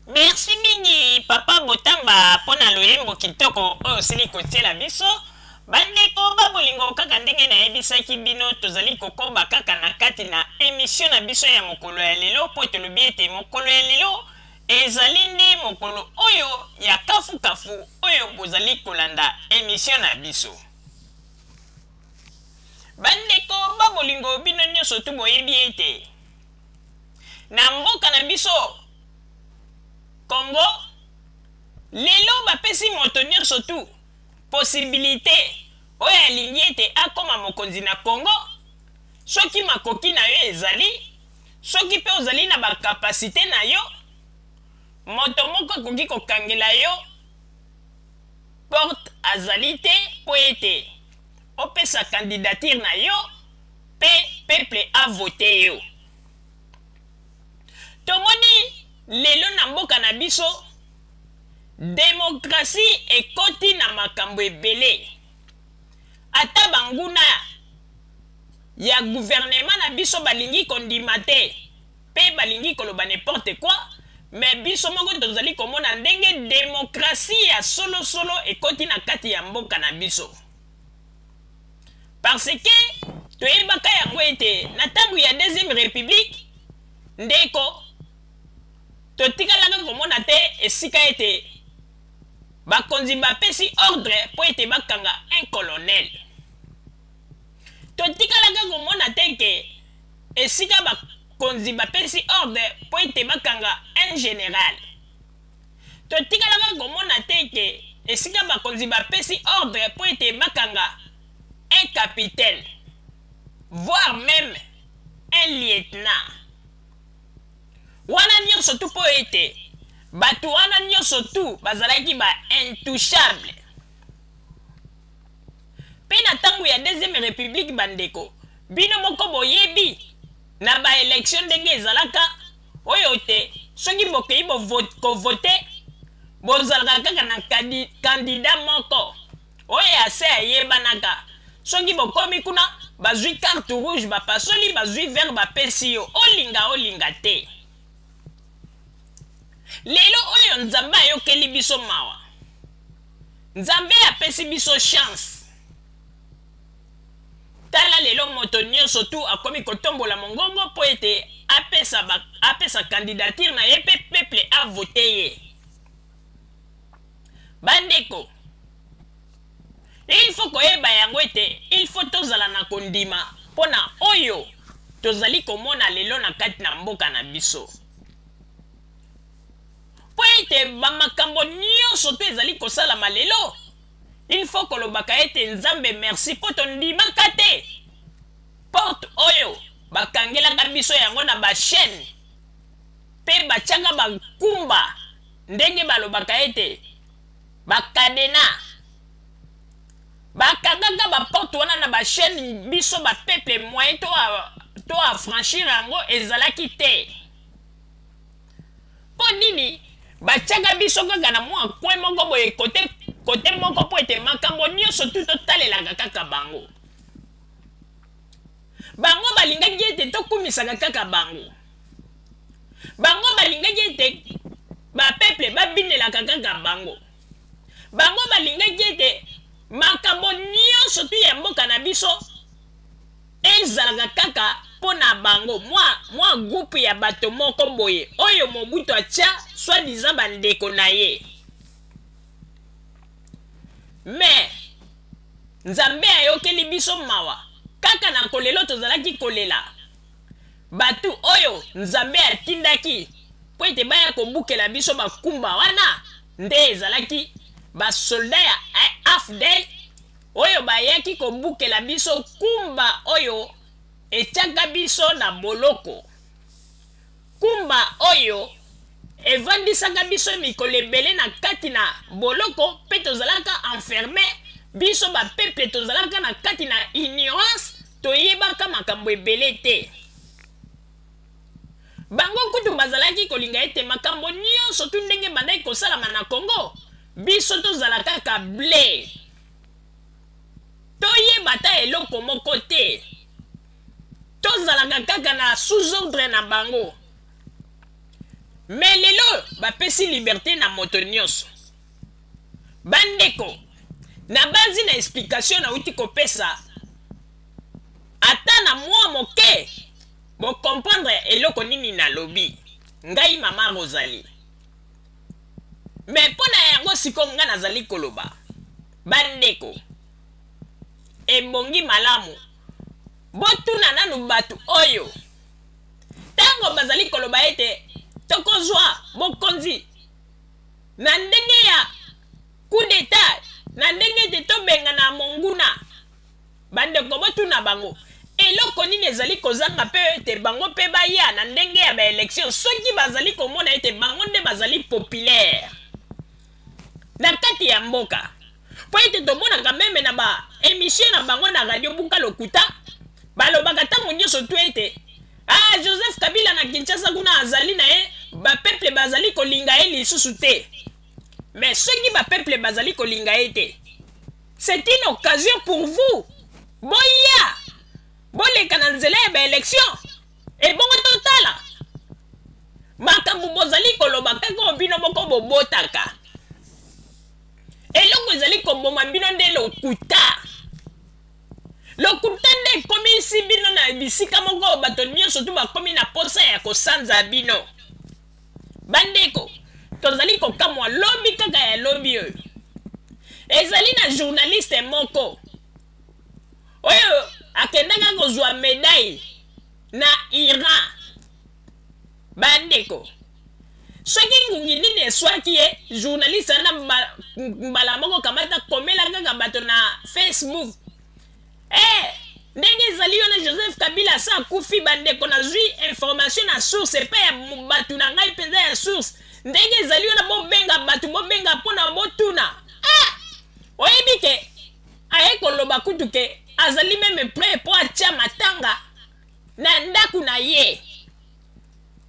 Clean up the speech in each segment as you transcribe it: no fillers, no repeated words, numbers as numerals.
Merci mingi papa Botamba pona loyembo kitoko oyo sili kotiela biso bandeko babolingo kaka ndenge nayebisaki bino tozali kokoba kaka na kati na émission na biso ya mokolo ya lelo po tolobi ete mokolo ya lelo ezali nde mokolo oyo ya kafu oyo bozali kolanda émission na biso bandeko babolingo bino nyonso tu boyebi ete na mboka na biso Congo, lelo bapesi moto nyonso tu possibilité oyo alingi ete akoma mokonzi na Congo soki makoki na yo ezali soki pe ozali na bakapasité na yo moto moko akoki kokangela yo porte azali te po ete opesa candidature na yo pe peuple a voté yo tomoni lelo na mboka na biso démocratie ekoti na makambo ebele ata banguna ya gouvernement na biso balingi kondima te pe balingi koloba n'importe quoi mais biso moko tozali komona ndenge démocratie ya solo ekoti na kati ya mboka na biso parce que toyebaka yango ete na ntango ya deuxième république ndeko totikalaka komona te esika ete bakonzi bapesi ordre po ete bakanga un colonel totikalaka komona te ke esika bakonzi bapesi ordre po ete bakanga un général totikalaka komona te ke esika bakonzi bapesi ordre po ete bakanga un capitaine voire même un lieutenant wana nyonso tu po ete bato wana nyonso tu bazalaki ba intouchable pe na ntango ya deuxième république bandeko bino moko boyebi na baélection ndenge ezalaka oyo te soki bokei kovote bozalaka kaka na kandida moko oyo ase ayebanaka soki bokomi kuna bazwi carte rouge bapasoli bazwi vert bapesi yo olinga te lelo oyo nzambe ayokeli biso mawa nzambe apesi biso chance tala lelo moto nyonso tu akomi kotombola mongongo po ete apesa candidature na ye pe peuple avote ye bandeko il faut koyeba yango ete il faut tozala na kondima mpona oyo tozali komona lelo na kati na mboka na biso po ete bamakambo nyonso to ezali kosalama lelo il faut kolobaka ete nzambe merci po tondimaka te porte oyo bakangelaka biso yango na bachaîne mpe batiaka bakumba ndenge balobaka ete bakadena bakangaka baporte wana na bachaîne biso bapeuple moyen to afranchir yango ezalaki te mpo nini batiaka biso kaka na mwa coin moko boye kote moko po ete makambo nyonso tu totalelaka kaka bango balingaki ete tokumisaka kaka bango balingaki ete bapeuple babinelaka kaka bango balingaki ete makambo nyonso tu ya mboka na biso ezalaka kaka mpo na bango mwa groupe ya bato moko boye oyo mobutu atia soi-disant bandeko na ye mais nzambe ayokeli biso mawa kaka na kolelo tozalaki kolela bato oyo nzambe atindaki po ete baya kobukela biso bakumba wana nde ezalaki basolda ya AFDL oyo bayaki kobukela biso kumba oyo etiaka biso na boloko kumba oyo evandisaka biso mikolo ebele na kati na boloko mpe tozalaka enferme biso bapeuple tozalaka na kati na ignorance toyebaka makambo ebele te bango kutu bazalaki kolinga ete makambo nyonso tu ndenge bandaki kosalama na Congo biso tozala kaka ble toyeba ta eloko moko te tozalaka kaka na sous ordre na bango mais lelo bapesi liberté na moto nyonso bandeko na bazi na explication na uti kopesa ata na mwa moke bo comprendre eloko nini na lobi ngai mama Rosalie mais pona yango siko nga nazali koloba bandeko ebongi malamu botuna nanu batu oyo tango bazali koloba ete tokozwa bokonzi na ndenge ya coup d'état na ndenge ete tobenga na monguna bandeko botuna bango eloko nini ezali kozanga mpe ete bango mpe baya na ndenge ya baélection soki bazali komona ete bango nde bazali populaire na kati ya mboka po ete tomonaka meme na baémission na bango na radio buka lokuta balobaka ntango nyonso tu ete Joseph Kabila na Kinshasa kuna azali na ye bapeple bazali kolinga ye lisusu te mais soki bapeple bazali kolinga ye te c'est une occasion pour vous boya boleka na nzela ya baélection ebongo totala makambo bozali koloba kaka bino moko bobotaka eloko ezali koboma bino nde lokuta nde ekomisi bino na bisika moko bato nyonso tu bakomi na posa ya kosanza bino bandeko tozali kokamwa lobi kaka ya lobi oyo ezali na journaliste moko oyo akendaka kozwa médaille na Iran bandeko soki ngungi nini eswaki ye journaliste ana mbala moko kamata komela kaka bato na Facebook ndenge ezali yo na Joseph Kabila sa akufi bandeko nazwi information na source epa ya bato na ngai mpenza ya source ndenge ezali yo na bobenga bato bobenga mpona botuna oyebi ke aye koloba kutu ke azali meme pre po atia matanga na ndaku na ye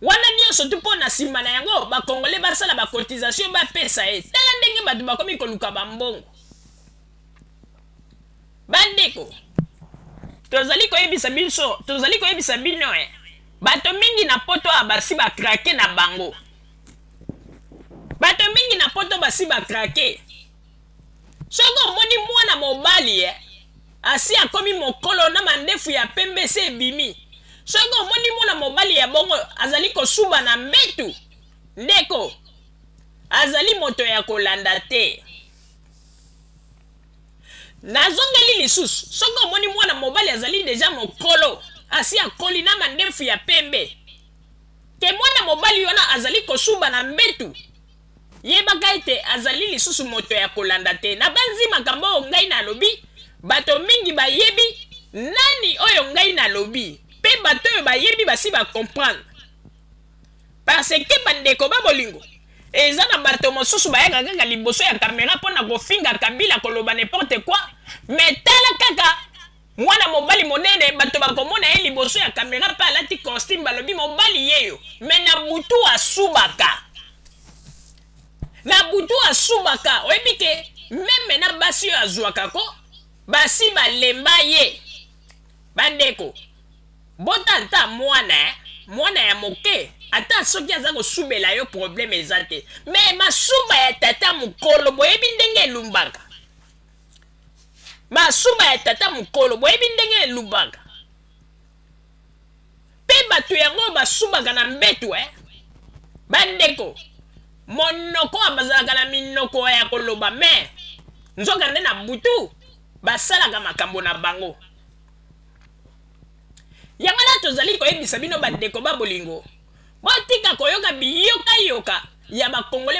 wana nyonso tu mpo na nsima na yango bakongole basala bacotisation bapesa ye tala ndenge bato bakomi koluka bambongo bandeko tozali koyebisa bino bato mingi na poto basi bakrake na bango bato mingi na poto basi bakrake soki omoni mwana mobali asi akomi mokolo na mandefu ya pembe se ebimi soki omoni mwana mobali ya bongo azali kosuba na mbetu ndeko azali moto ya kolanda te nazongeli lisusu soki omoni mwana mobali azali deja mokolo asi akoli na mandefu ya pembe ke mwana mobali wana azali kosuba na mbetu yebaka ete azali lisusu moto ya kolanda te na banzi makambo oyo ngai nalobi bato mingi bayebi nani oyo ngai nalobi mpe bato oyo bayebi basi bakomprendre parce ke bandeko babolingo eza na bato mosusu bayaka kaka liboso ya kamera mpona kofinga Kabila koloba n'importe quoi mais tala kaka mwana mobali monene bato bakomona ye liboso ya kamera mpe alati costume balobi mobali yeyo me na butu asubaka oyebi ke meme na basi oyo azwaka ko basi balemba ye bandeko botata mwana ya moke ata soki aza kosubela yo problème eza te me masuba ya tata mokolo boyebi ndenge elumbaka mpe bato yango basubaka na mbetu bandeko monoko bazalaka na minoko ya koloba me nzoka nde na butu basalaka makambo na bango yango na tozali koyebisa bino bandeko babolingo botika koyoka biyoka ya bakongole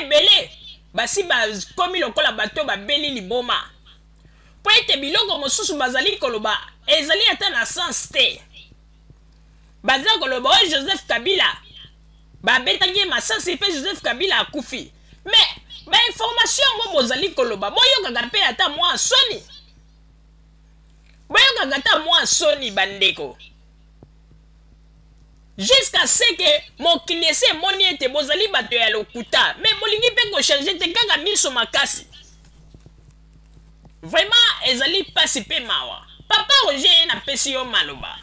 ebele basi bakomi lokola bato babeli liboma po ete biloko mosusu bazali koloba ezali ata na sens te baza koloba oyo Joseph Kabila babetaki ye masasi mpe Joseph Kabila akufi me bainformation yango bozali koloba boyokaka mpe ata mwa soni bandeko jusqu'à ce que mokili ese emoni ete bozali bato ya lokuta me bolingi mpe kochange te kaka miso makasi vraiment ezali pasi mpe mawa papa Roger ye napesi yo maloba